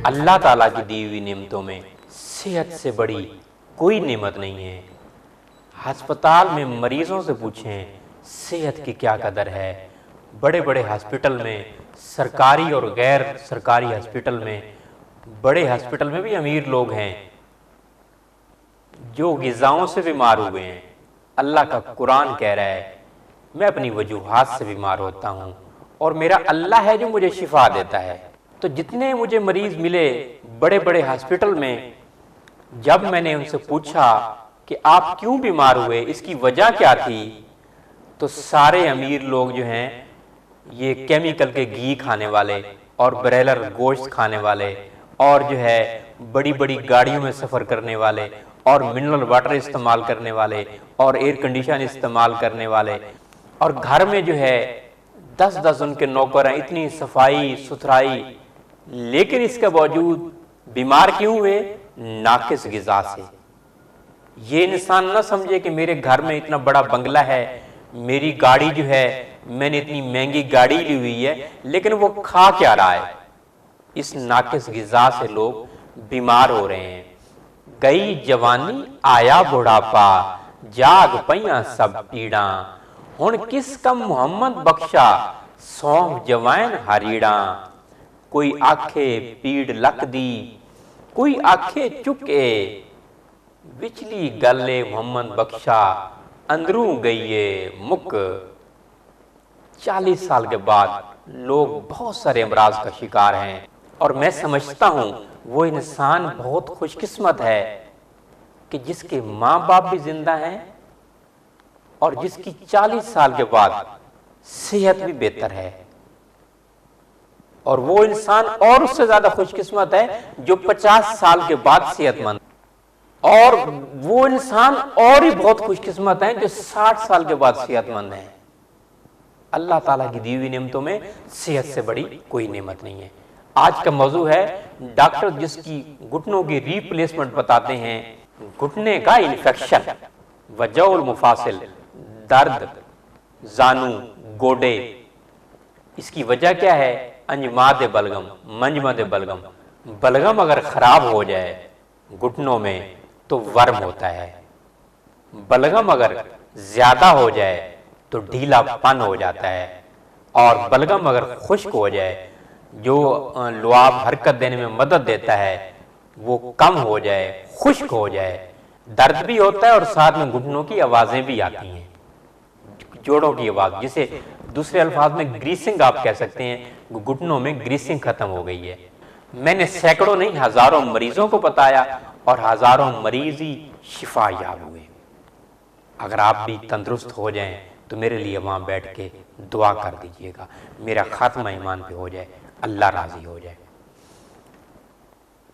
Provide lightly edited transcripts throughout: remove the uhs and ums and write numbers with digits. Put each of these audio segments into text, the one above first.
अल्लाह ताला की दी हुई नेमतों में सेहत से बड़ी कोई नेमत नहीं है। अस्पताल में मरीजों से पूछें सेहत की क्या कदर है। बड़े बड़े हॉस्पिटल में, सरकारी और गैर सरकारी हॉस्पिटल में, बड़े हॉस्पिटल में भी अमीर लोग हैं जो गिज़ाओं से बीमार हुए हैं। अल्लाह का कुरान कह रहा है मैं अपनी वजूहात से बीमार होता हूँ और मेरा अल्लाह है जो मुझे शिफा देता है। तो जितने मुझे मरीज मिले बड़े बड़े हॉस्पिटल में, जब मैंने उनसे पूछा कि आप क्यों बीमार हुए, इसकी वजह क्या थी, तो सारे अमीर लोग जो हैं ये केमिकल के घी खाने वाले और ब्रॉयलर गोश्त खाने वाले और जो है बड़ी बड़ी गाड़ियों में सफ़र करने वाले और मिनरल वाटर इस्तेमाल करने वाले और एयर कंडीशन इस्तेमाल करने वाले और घर में जो है 10-10 उनके नौकर हैं, इतनी सफाई सुथराई, लेकिन इसके बावजूद बीमार क्यों हुए? नाकिस गिज़ा से। ये इंसान ना समझे कि मेरे घर में इतना बड़ा बंगला है, मेरी गाड़ी जो है मैंने इतनी महंगी गाड़ी ली हुई है, लेकिन वो खा क्या रहा है। इस नाकिस गिज़ा से लोग बीमार हो रहे हैं। गई जवानी आया बुढ़ापा, जाग पईयां सब पीड़ा, हुण किस कम मोहम्मद बख्शा, सौंफ जवैन हरीड़ा। कोई आखे पीड़ लक दी, कोई आखे चुके, विचली गले मोहम्मद बख्शा, अंदरू गईये मुक। 40 साल के बाद लोग बहुत सारे अमराज का शिकार हैं और मैं समझता हूं वो इंसान बहुत खुशकिस्मत है कि जिसके माँ बाप भी जिंदा हैं और जिसकी 40 साल के बाद सेहत भी बेहतर है। और वो इंसान और उससे ज्यादा खुशकिस्मत है जो 50 साल के बाद सेहतमंद, और वो इंसान और ही बहुत खुशकिस्मत है जो 60 साल के बाद सेहतमंद है। अल्लाह ताला की दी हुई नेमतों में सेहत से बड़ी कोई नेमत नहीं है। आज का मौजू है डॉक्टर जिसकी घुटनों की रिप्लेसमेंट बताते हैं, घुटने का इन्फेक्शन, वजौल मुफासिल, दर्द, जानू, गोडे। इसकी वजह क्या है? अंजमाद बलगम, मंजमद बलगम। बलगम अगर खराब हो जाए घुटनों में तो वर्म होता है। बलगम अगर ज्यादा हो जाए तो ढीलापन हो जाता है, और बलगम अगर खुश्क हो जाए, जो लुआब हरकत देने में मदद देता है, वो कम हो जाए, खुश्क हो जाए, दर्द भी होता है और साथ में घुटनों की आवाजें भी आती हैं, जोड़ों की आवाज, जिसे दूसरे अल्फाज में ग्रीसिंग आप कह सकते हैं। घुटनों में ग्रीसिंग खत्म हो गई है। मैंने सैकड़ों नहीं हजारों मरीजों को बताया और हजारों मरीज ही शिफा याब हुए। अगर आप भी तंदुरुस्त हो जाएं तो मेरे लिए वहां बैठ के दुआ कर दीजिएगा, मेरा खात्मा ईमान पे हो जाए, अल्लाह राजी हो जाए।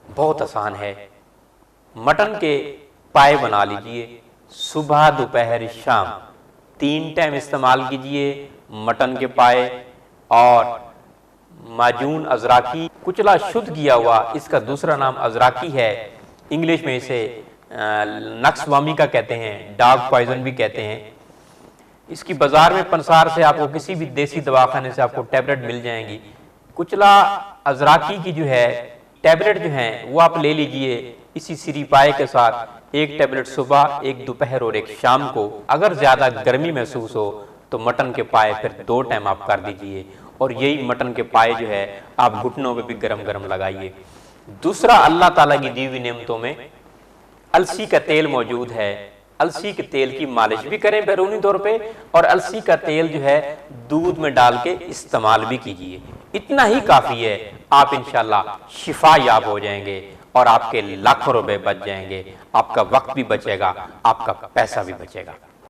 बहुत आसान है। मटन के पाए बना लीजिए, सुबह दोपहर शाम 3 टाइम इस्तेमाल कीजिए मटन के पाए। और माजून अजराकी, कुचला शुद्ध किया हुआ, इसका दूसरा नाम अजराकी है। इंग्लिश में इसे नक्सवामी का कहते हैं, डॉग पॉइजन भी कहते हैं। इसकी बाजार में पंसार से आपको किसी भी देसी दवाखाने से आपको टैबलेट मिल जाएंगी। कुचला अजराकी की जो है टैबलेट जो है वो आप ले लीजिए इसी सिरी पाए के साथ, 1 टैबलेट सुबह, 1 दोपहर और 1 शाम को। अगर ज्यादा गर्मी महसूस हो तो मटन के पाए फिर 2 टाइम आप कर दीजिए, और यही मटन के पाए जो है आप घुटनों पे भी गरम गरम लगाइए। दूसरा, अल्लाह ताला की दी हुई नेमतों में अलसी का तेल मौजूद है। अलसी के तेल की मालिश भी करें बैरूनी तौर पे, और अलसी का तेल जो है दूध में डाल के इस्तेमाल भी कीजिए। इतना ही काफी है, आप इंशाल्लाह शिफा याब हो जाएंगे और आपके लाखों रुपए बच जाएंगे, आपका वक्त भी बचेगा, आपका पैसा भी बचेगा।